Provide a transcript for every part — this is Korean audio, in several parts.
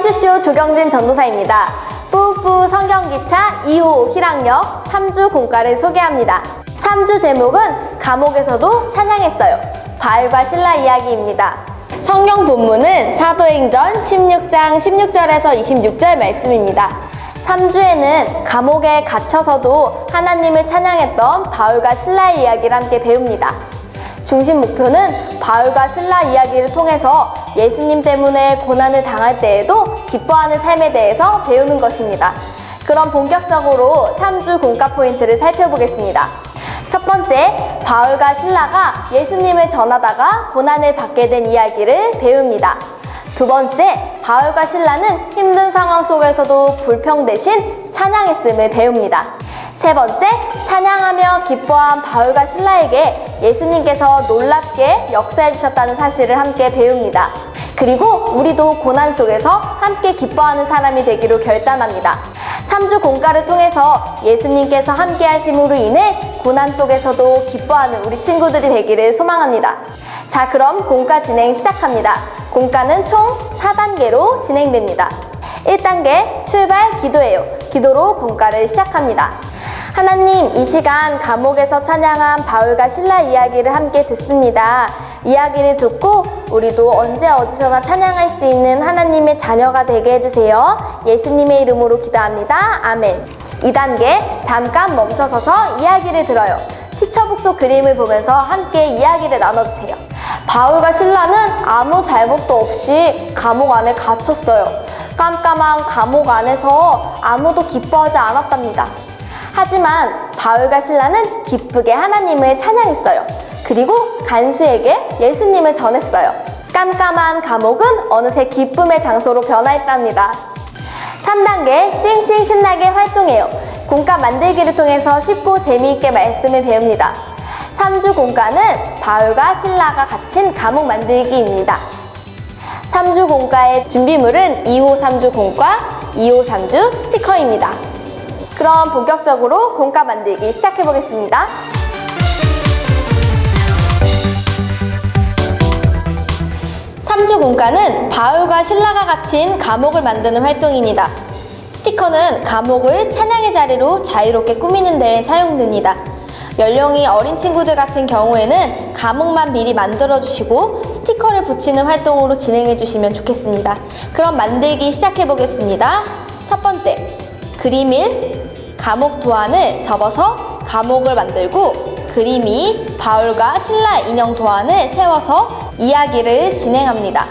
성주쇼 조경진 전도사입니다. 뿌뿌 성경기차 2호 희랑역 3주 공과를 소개합니다. 3주 제목은 감옥에서도 찬양했어요. 바울과 실라 이야기입니다. 성경 본문은 사도행전 16장 16절에서 26절 말씀입니다. 3주에는 감옥에 갇혀서도 하나님을 찬양했던 바울과 실라의 이야기를 함께 배웁니다. 중심 목표는 바울과 실라 이야기를 통해서 예수님 때문에 고난을 당할 때에도 기뻐하는 삶에 대해서 배우는 것입니다. 그럼 본격적으로 3주 공과 포인트를 살펴보겠습니다. 첫 번째, 바울과 실라가 예수님을 전하다가 고난을 받게 된 이야기를 배웁니다. 두 번째, 바울과 실라는 힘든 상황 속에서도 불평 대신 찬양했음을 배웁니다. 세 번째, 찬양하며 기뻐한 바울과 실라에게 예수님께서 놀랍게 역사해 주셨다는 사실을 함께 배웁니다. 그리고 우리도 고난 속에서 함께 기뻐하는 사람이 되기로 결단합니다. 3주 공과를 통해서 예수님께서 함께 하심으로 인해 고난 속에서도 기뻐하는 우리 친구들이 되기를 소망합니다. 자, 그럼 공과 진행 시작합니다. 공과는 총 4단계로 진행됩니다. 1단계 출발 기도예요. 기도로 공과를 시작합니다. 하나님, 이 시간 감옥에서 찬양한 바울과 실라 이야기를 함께 듣습니다. 이야기를 듣고 우리도 언제 어디서나 찬양할 수 있는 하나님의 자녀가 되게 해주세요. 예수님의 이름으로 기도합니다. 아멘. 2단계 잠깐 멈춰서서 이야기를 들어요. 티처북도 그림을 보면서 함께 이야기를 나눠주세요. 바울과 실라는 아무 잘못도 없이 감옥 안에 갇혔어요. 깜깜한 감옥 안에서 아무도 기뻐하지 않았답니다. 하지만 바울과 실라는 기쁘게 하나님을 찬양했어요. 그리고 간수에게 예수님을 전했어요. 깜깜한 감옥은 어느새 기쁨의 장소로 변화했답니다. 3단계 싱싱 신나게 활동해요. 공과 만들기를 통해서 쉽고 재미있게 말씀을 배웁니다. 3주 공과는 바울과 실라가 갇힌 감옥 만들기입니다. 3주 공과의 준비물은 2호 3주 공과, 2호 3주 스티커입니다. 그럼 본격적으로 공과 만들기 시작해보겠습니다. 삼주 공과는 바울과 실라가 갇힌 감옥을 만드는 활동입니다. 스티커는 감옥을 찬양의 자리로 자유롭게 꾸미는 데 사용됩니다. 연령이 어린 친구들 같은 경우에는 감옥만 미리 만들어주시고 스티커를 붙이는 활동으로 진행해주시면 좋겠습니다. 그럼 만들기 시작해보겠습니다. 첫 번째, 그림일 감옥 도안을 접어서 감옥을 만들고 그림이 바울과 실라 인형 도안을 세워서 이야기를 진행합니다.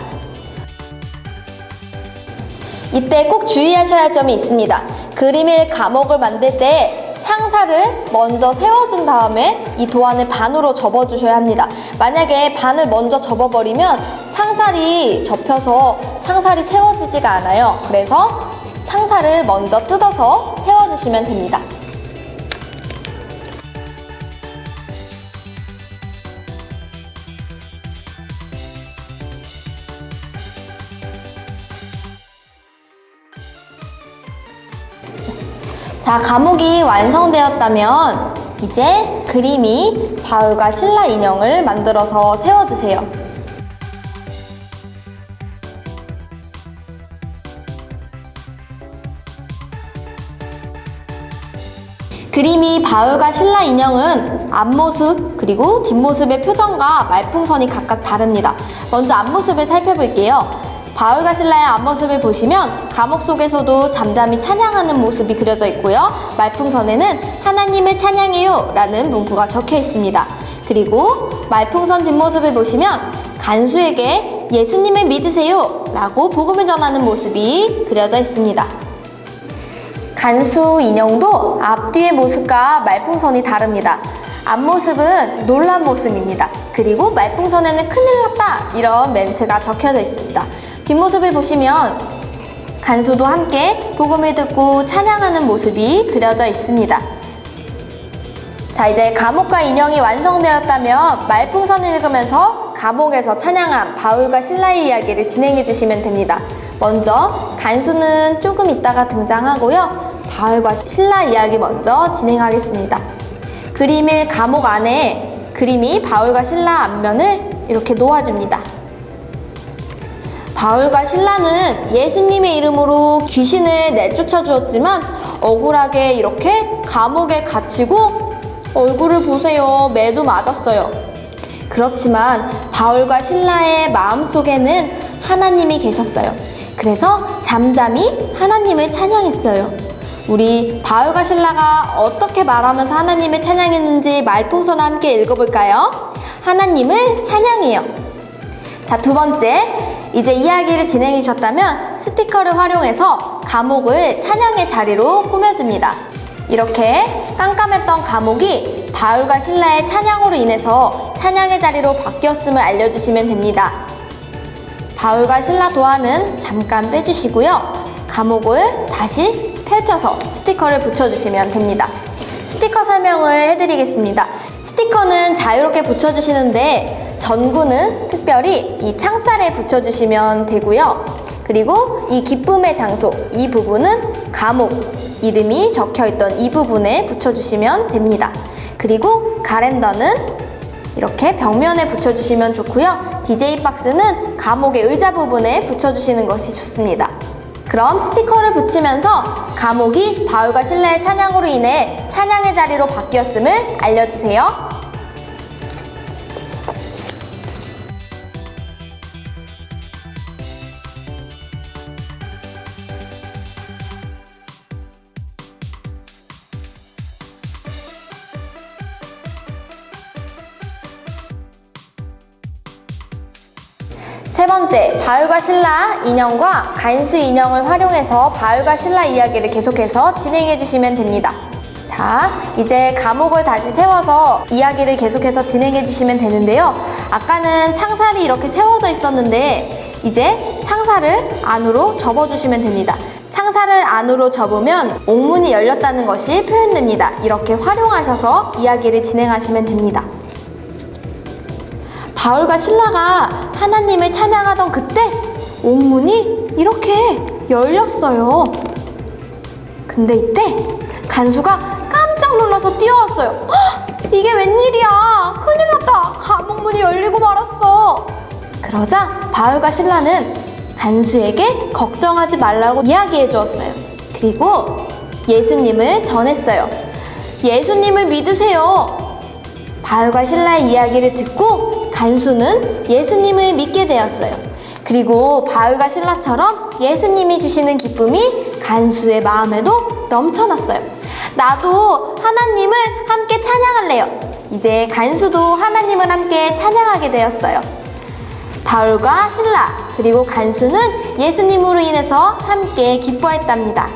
이때 꼭 주의하셔야 할 점이 있습니다. 그림일 감옥을 만들 때 창살을 먼저 세워준 다음에 이 도안을 반으로 접어주셔야 합니다. 만약에 반을 먼저 접어버리면 창살이 접혀서 창살이 세워지지가 않아요. 그래서 창살을 먼저 뜯어서 세워주시면 됩니다. 자, 감옥이 완성되었다면 이제 그림이 바울과 실라 인형을 만들어서 세워주세요. 그림이 바울과 실라 인형은 앞모습 그리고 뒷모습의 표정과 말풍선이 각각 다릅니다. 먼저 앞모습을 살펴볼게요. 바울과 실라의 앞모습을 보시면 감옥 속에서도 잠잠히 찬양하는 모습이 그려져 있고요. 말풍선에는 하나님을 찬양해요 라는 문구가 적혀 있습니다. 그리고 말풍선 뒷모습을 보시면 간수에게 예수님을 믿으세요 라고 복음을 전하는 모습이 그려져 있습니다. 간수 인형도 앞뒤의 모습과 말풍선이 다릅니다. 앞모습은 놀란 모습입니다. 그리고 말풍선에는 큰일 났다 이런 멘트가 적혀져 있습니다. 뒷모습을 보시면 간수도 함께 복음을 듣고 찬양하는 모습이 그려져 있습니다. 자, 이제 감옥과 인형이 완성되었다면 말풍선을 읽으면서 감옥에서 찬양한 바울과 실라의 이야기를 진행해 주시면 됩니다. 먼저 간수는 조금 있다가 등장하고요. 바울과 실라 이야기 먼저 진행하겠습니다. 그림일 감옥 안에 그림이 바울과 실라 앞면을 이렇게 놓아줍니다. 바울과 실라는 예수님의 이름으로 귀신을 내쫓아 주었지만 억울하게 이렇게 감옥에 갇히고 얼굴을 보세요. 매도 맞았어요. 그렇지만 바울과 실라의 마음속에는 하나님이 계셨어요. 그래서 잠잠히 하나님을 찬양했어요. 우리 바울과 실라가 어떻게 말하면서 하나님을 찬양했는지 말풍선 함께 읽어볼까요? 하나님을 찬양해요. 자, 두 번째, 이제 이야기를 진행해 주셨다면 스티커를 활용해서 감옥을 찬양의 자리로 꾸며줍니다. 이렇게 깜깜했던 감옥이 바울과 실라의 찬양으로 인해서 찬양의 자리로 바뀌었음을 알려주시면 됩니다. 바울과 실라 도안은 잠깐 빼주시고요. 감옥을 다시 펼쳐서 스티커를 붙여주시면 됩니다. 스티커 설명을 해드리겠습니다. 스티커는 자유롭게 붙여주시는데 전구는 특별히 이 창살에 붙여주시면 되고요. 그리고 이 기쁨의 장소, 이 부분은 감옥 이름이 적혀있던 이 부분에 붙여주시면 됩니다. 그리고 가랜더는 이렇게 벽면에 붙여주시면 좋고요. DJ 박스는 감옥의 의자 부분에 붙여주시는 것이 좋습니다. 그럼 스티커를 붙이면서 감옥이 바울과 실라의 찬양으로 인해 찬양의 자리로 바뀌었음을 알려주세요. 세 번째, 바울과 실라 인형과 간수 인형을 활용해서 바울과 실라 이야기를 계속해서 진행해 주시면 됩니다. 자, 이제 감옥을 다시 세워서 이야기를 계속해서 진행해 주시면 되는데요. 아까는 창살이 이렇게 세워져 있었는데 이제 창살을 안으로 접어주시면 됩니다. 창살을 안으로 접으면 옥문이 열렸다는 것이 표현됩니다. 이렇게 활용하셔서 이야기를 진행하시면 됩니다. 바울과 실라가 하나님을 찬양하던 그때 옥문이 이렇게 열렸어요. 근데 이때 간수가 깜짝 놀라서 뛰어왔어요. 헉! 이게 웬일이야? 큰일 났다. 감옥문이 열리고 말았어. 그러자 바울과 실라는 간수에게 걱정하지 말라고 이야기해 주었어요. 그리고 예수님을 전했어요. 예수님을 믿으세요. 바울과 실라의 이야기를 듣고 간수는 예수님을 믿게 되었어요. 그리고 바울과 실라처럼 예수님이 주시는 기쁨이 간수의 마음에도 넘쳐났어요. 나도 하나님을 함께 찬양할래요. 이제 간수도 하나님을 함께 찬양하게 되었어요. 바울과 실라 그리고 간수는 예수님으로 인해서 함께 기뻐했답니다.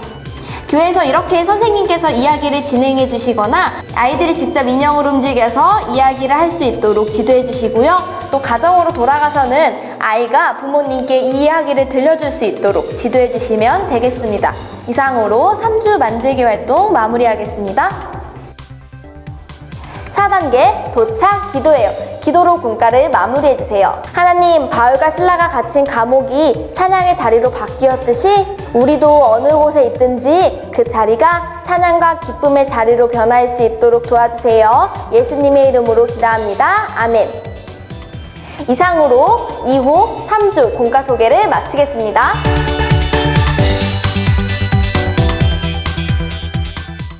교회에서 이렇게 선생님께서 이야기를 진행해 주시거나 아이들이 직접 인형을 움직여서 이야기를 할 수 있도록 지도해 주시고요. 또 가정으로 돌아가서는 아이가 부모님께 이 이야기를 들려줄 수 있도록 지도해 주시면 되겠습니다. 이상으로 3주 만들기 활동 마무리하겠습니다. 4단계 도착 기도예요. 기도로 군가를 마무리해주세요. 하나님, 바울과 실라가 갇힌 감옥이 찬양의 자리로 바뀌었듯이 우리도 어느 곳에 있든지 그 자리가 찬양과 기쁨의 자리로 변할 수 있도록 도와주세요. 예수님의 이름으로 기도합니다. 아멘. 이상으로 2호 3주 공과 소개를 마치겠습니다.